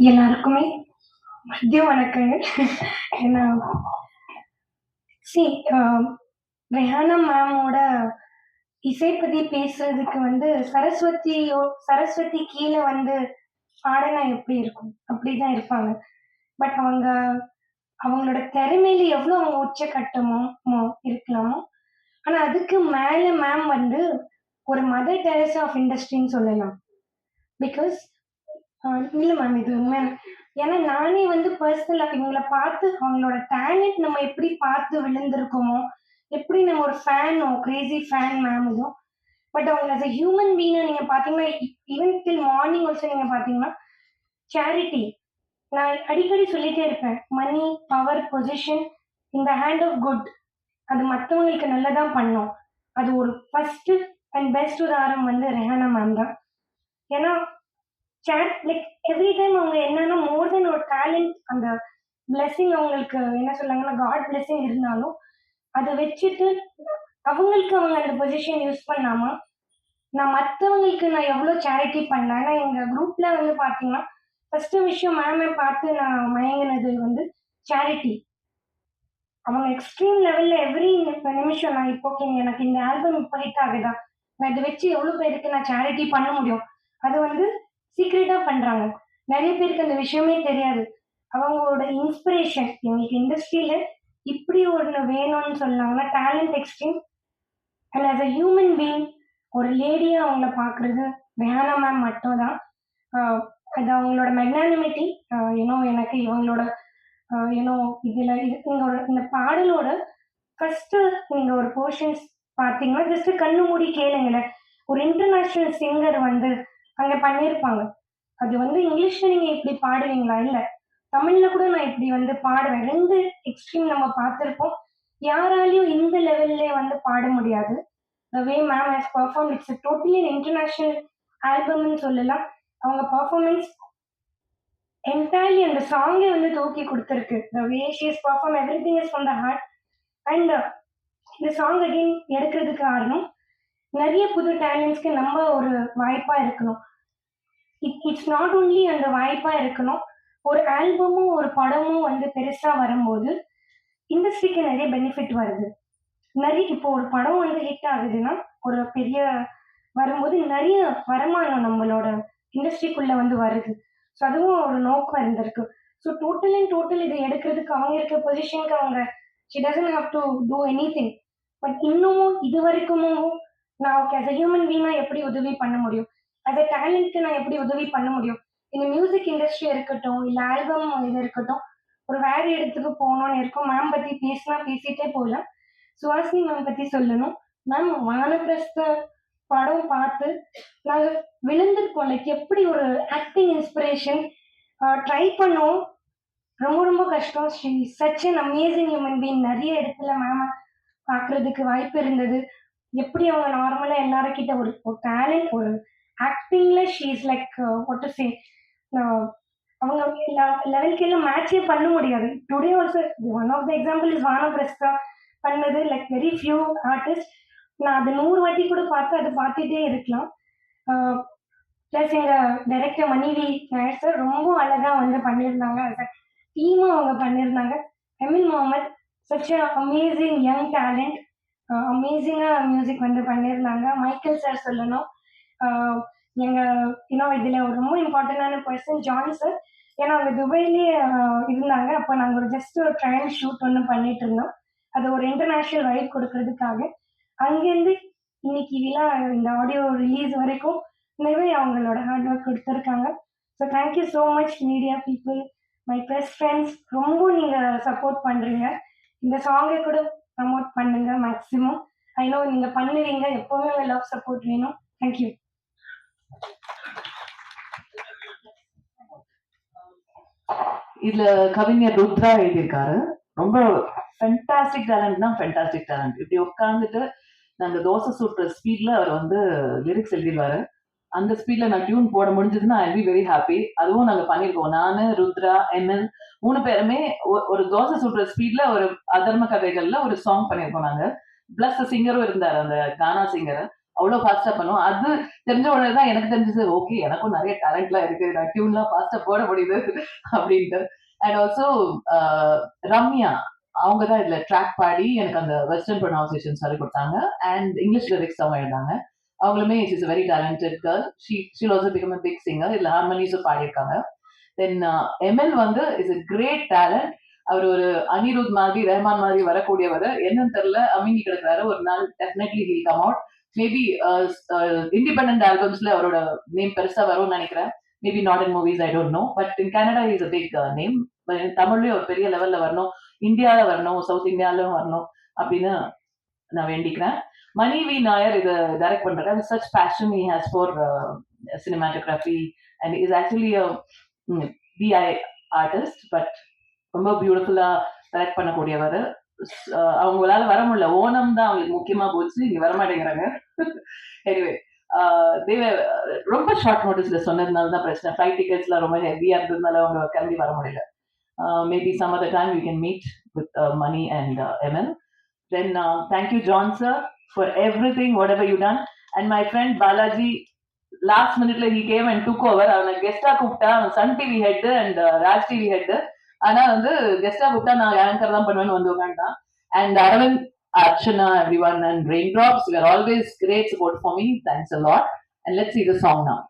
எல்லாருக்குமே மதிய வணக்கங்க. ஏன்னா சி ரெஹானா மேமோட இசை பத்தி பேசுறதுக்கு வந்து சரஸ்வதி கீழே வந்து பாடினா எப்படி இருக்கும்? அப்படிதான் இருப்பாங்க. பட் அவங்களோட திறமையில எவ்வளோ அவங்க உச்சக்கட்டமோ இருக்கலாமோ, ஆனா அதுக்கு மேல மேம் வந்து ஒரு மதர் தெரசா ஆஃப் இண்டஸ்ட்ரின்னு சொல்லலாம். பிகாஸ் இல்ல மேம் இது உண்மையான ஏன்னா நானே வந்து பர்சனலா இவங்கள பார்த்து அவங்களோட டேலண்ட் நம்ம எப்படி பார்த்து விழுந்திருக்கோமோ, எப்படி நம்ம ஒரு ஃபேனோ, கிரேசி ஃபேன் மேம் இதுவும். பட் அவங்க அஸ் அ ஹியூமன் பீயிங்கா நீங்க பார்த்தீங்கன்னா, ஈவன் டில் மார்னிங் ஆல்சோ நீங்க பார்த்தீங்கன்னா, சேரிட்டி நான் அடிக்கடி சொல்லிட்டே இருப்பேன். Money, power, position in the hand of good. அது மத்தவங்களுக்கு நல்லதா பண்ணும். அது ஒரு ஃபர்ஸ்ட் அண்ட் பெஸ்ட் உதாரணம் வந்து ரெஹானா மேம் தான். ஏன்னா லைக் எவ்ரி டைம் அவங்க என்னன்னா மோர் தென் ஒரு டேலண்ட் அந்த பிளெஸிங் அவங்களுக்கு என்ன சொல்றாங்கன்னா காட் பிளெஸிங் இருந்தாலும் அதை வச்சுட்டு அவங்களுக்கு அவங்க அந்த பொசிஷன் யூஸ் பண்ணாம நான் மற்றவங்களுக்கு நான் எவ்வளோ சேரிட்டி பண்ணேன். ஏன்னா எங்க குரூப்ல வந்து பாத்தீங்கன்னா ஃபர்ஸ்ட் விஷயம் மேமே பார்த்து நான் மயங்கினது வந்து சேரிட்டி. அவங்க எக்ஸ்ட்ரீம் லெவல்ல எவ்ரி நிமிஷம் நான் இப்போ எனக்கு இந்த ஆல்பம் இப்போ ஹிட் ஆகுதா, நான் இதை வச்சு எவ்வளவு பேருக்கு நான் சேரிட்டி பண்ண முடியும், அது வந்து சீக்ரெட்டா பண்றாங்க. நிறைய பேருக்கு அந்த விஷயமே தெரியாது. அவங்களோட இன்ஸ்பிரேஷன் எங்களுக்கு இண்டஸ்ட்ரியில இப்படி ஒண்ணு வேணும்னு சொன்னாங்கன்னா talent extreme and as a human being ஒரு லேடியா அவங்கள பாக்குறது ரெஹானா மேம் மட்டும் தான். அது அவங்களோட மெக்னானிமிட்டி. எனக்கு இவங்களோட யூனோ இதுல இந்த பாடலோட ஃபர்ஸ்ட் நீங்க ஒரு போர்ஷன்ஸ் பார்த்தீங்கன்னா ஜஸ்ட் கண்ணு மூடி கேளுங்களேன். ஒரு இன்டர்நேஷனல் சிங்கர் வந்து அங்க பண்ணியிருப்பாங்க. அது வந்து இங்கிலீஷ்ல நீங்க இப்படி பாடுவீங்களா? இல்ல. தமிழ்ல கூட நான் இப்படி வந்து பாடுவேன். 2 எக்ஸ்ட்ரீம் நம்ம பார்த்திருப்போம். யாராலயும் இந்த லெவல்ல வந்து பாட முடியாது. The way ma'am has perform it's totally international ஆல்பம்னு சொல்லலாம். அவங்க பெர்ஃபார்மன்ஸ் என்டையர்லி அந்த சாங்கே வந்து தூக்கி குடுத்திருக்கு. The way she has perform everything is from the heart. And இந்த சாங் அகைன் எடுக்கிறதுக்கு காரணம் நிறைய புது டேலண்ட்ஸ்க்கு நம்ம ஒரு வாய்ப்பா இருக்கணும். இட்ஸ் நாட் ஒன்லி அந்த வாய்ப்பா இருக்கணும். ஒரு ஆல்பமும் ஒரு படமும் வந்து பெருசா வரும்போது இண்டஸ்ட்ரிக்கு நிறைய பெனிஃபிட் வருது. நிறைய இப்போ ஒரு படம் வந்து ஹிட் ஆகுதுன்னா ஒரு பெரிய வரும்போது நிறைய வருமானம் நம்மளோட இண்டஸ்ட்ரிக்குள்ள வந்து வருது. ஸோ அதுவும் ஒரு நோக்கம் இருந்திருக்கு. ஸோ டோட்டல் அண்ட் டோட்டல் இதை எடுக்கிறதுக்கு அவங்க இருக்க பொசிஷனுக்கு அவங்க she doesn't have to do anything. But இன்னமும் இது வரைக்குமும் நான் ஓகே ஆஸ் அ ஹியூமன் பீயிங்கா எப்படி உதவி பண்ண முடியும், ஆஸ் அ டேலண்ட்க்கு நான் எப்படி உதவி பண்ண முடியும். இந்த மியூசிக் இண்டஸ்ட்ரி இருக்கட்டும், இல்ல ஆல்பம் இது இருக்கட்டும், ஒரு வேற இடத்துக்கு போகணும்னு இருக்கும். மேம் பத்தி பேசினா பேசிட்டே போகலாம். சுஹாசினி மேம் பத்தி சொல்லணும். மேம் வானப்பிரஸ்த படம் பார்த்து நாங்க விழுந்திருக்கோம். லைக் எப்படி ஒரு ஆக்டிங் இன்ஸ்பிரேஷன் ட்ரை பண்ணோம். ரொம்ப ரொம்ப கஷ்டம். She such an amazing human being. நிறைய இடத்துல மேம பார்க்கறதுக்கு வாய்ப்பு இருந்தது. எப்படி அவங்க நார்மலா எல்லாரும் கிட்ட ஒரு ஒரு டேலண்ட் ஒரு ஆக்டிங்ல she is like what to say அவங்க லெவலுக்கு எல்லாம் மேட்சே பண்ண முடியாது. Today also one of the example is Vanaprastha பண்ணது லைக் வெரி ஃபியூ ஆர்டிஸ்ட். நான் அது 100 வாட்டி கூட பார்த்து அதை பார்த்துட்டே இருக்கலாம். ப்ளஸ் எங்க டைரக்டர் மணிவி நாயர் சார் ரொம்ப அழகா வந்து பண்ணியிருந்தாங்க. as a டீமும் அவங்க பண்ணியிருந்தாங்க. Emil Mohammed such amazing young talent. அமேசிங்கா மியூசிக் வந்து பண்ணியிருந்தாங்க. மைக்கேல் சார் சொல்லணும். ஆஹ் எங்க இதுல ஒரு ரொம்ப இம்பார்ட்டன்டான பர்சன் ஜான் சார். ஏன்னா அவங்க துபாயிலேயே இருந்தாங்க. அப்போ நாங்க ஒரு ஜஸ்ட் ஒரு ட்ரையல் ஷூட் ஒன்று பண்ணிட்டு இருந்தோம். அது ஒரு இன்டர்நேஷனல் வைப் கொடுக்கறதுக்காக. அங்கேருந்து இன்னைக்கு விழா இந்த ஆடியோ ரிலீஸ் வரைக்கும் நிறைய அவங்களோட ஹார்ட் ஒர்க் கொடுத்துருக்காங்க. So thank you so much media people, my press friends. ரொம்ப நீங்க சப்போர்ட் பண்றீங்க. இந்த சாங்கை கூட ப்ரமோட் பண்ணுங்க மேக்ஸிமம். ஐ நோ நீங்க பண்ணுவீங்க. எப்பவுமே லவ் சப்போர்ட் வேணும். தேங்க்யூ. இதுல கவிஞர் ருத்ரா எழுதியிருக்காரு. ரொம்ப ஃபென்டாஸ்டிக் டேலண்ட்னா ஃபென்டாஸ்டிக் டேலண்ட். இப்படி உட்காந்துட்டு நாங்க தோசை சுட்டுற ஸ்பீட்ல அவர் வந்து லிரிக்ஸ் எழுதிடுவாரு. அந்த ஸ்பீட்ல நான் டியூன் போட முடிஞ்சதுன்னா ஐ பி வெரி ஹாப்பி. அதுவும் நாங்க பண்ணியிருக்கோம். நானு, ருத்ரா, எம்எல் 3 பேருமே ஒரு தோசை சுடுற ஸ்பீட்ல ஒரு அதர்ம கதைகள்ல ஒரு சாங் பண்ணியிருக்கோம் நாங்க. பிளஸ் சிங்கரும் இருந்தாரு, அந்த கானா சிங்கர். அவ்வளவு ஃபாஸ்டா பண்ணுவோம். அது தெரிஞ்ச உடனே தான் எனக்கு தெரிஞ்சது, ஓகே எனக்கும் நிறைய டேலண்ட்லாம் இருக்கு, நான் டியூன்லாம் ஃபாஸ்டா போட முடியுது அப்படின்ட்டு. அண்ட் ஆல்சோ ரம்யா, அவங்க தான் இதுல ட்ராக் பாடி எனக்கு அந்த வெஸ்டர்ன் ப்ரொனவுன்சியேஷன் சொல்லி கொடுத்தாங்க. அண்ட் இங்கிலீஷ் லிரிக்ஸ் அவங்க எழுதாங்க. அவங்களுமே is very talented girl. She'll also become a big singer. இதுல ஹார்மோனிஸும் பாடியிருக்காங்க. தென் எம்எல் வந்து இஸ் a கிரேட் டேலண்ட். அவர் ஒரு அனிருத் மாதிரி, ரஹ்மான் மாதிரி வரக்கூடியவர். என்னன்னு தெரியல, அமுங்கி கிடக்குறாரு. ஒரு நாள் definitely he'll come out. Maybe independent ஆல்பம்ஸ்ல அவரோட நேம் பெருசா வரும்னு நினைக்கிறேன். Maybe not in movies, I don't know. But in Canada is a big name. தமிழ்லயும் ஒரு பெரிய லெவல்ல வரணும், இந்தியால வரணும், சவுத் இந்தியாலும் வரணும் அப்படின்னு நான் வேண்டிக்கிறேன். மணி வி நாயர் இதை டைரக்ட் பண்றாரு. Such passion he has for cinematography and is actually DI artist. But ரொம்ப பியூட்டிஃபுல்லா டைரக்ட் பண்ணக்கூடியவர். அவங்களால வர முடியல, ஓணம் தான் அவங்களுக்கு முக்கியமா போச்சு, இங்க வரமாட்டேங்கிறாங்க. எனிவே ரொம்ப ஷார்ட் நோட்டீஸ்ல சொன்னதுனால தான் பிரச்சனை. ஃபிளைட் டிக்கெட்ஸ்லாம் ரொம்ப ஹெவியா இருந்ததுனால அவங்க கிளம்பி வர முடியல. Maybe some other time we can meet with Mani and ML. Then thank you, John sir, for everything, whatever you done. And my friend Balaji, last minute he came and took over. அவனை கெஸ்டா கூப்பிட்டா, அவன் Sun TV head and Raj TV head. ஆனா வந்து கெஸ்டா கூப்பிட்டா நான் anchor தான் பண்ணுவேன்னு வந்து உட்காந்துட்டான். And Aravind, Archana, everyone, and Raindrops were always great support for me. Thanks a lot. And let's see the song now.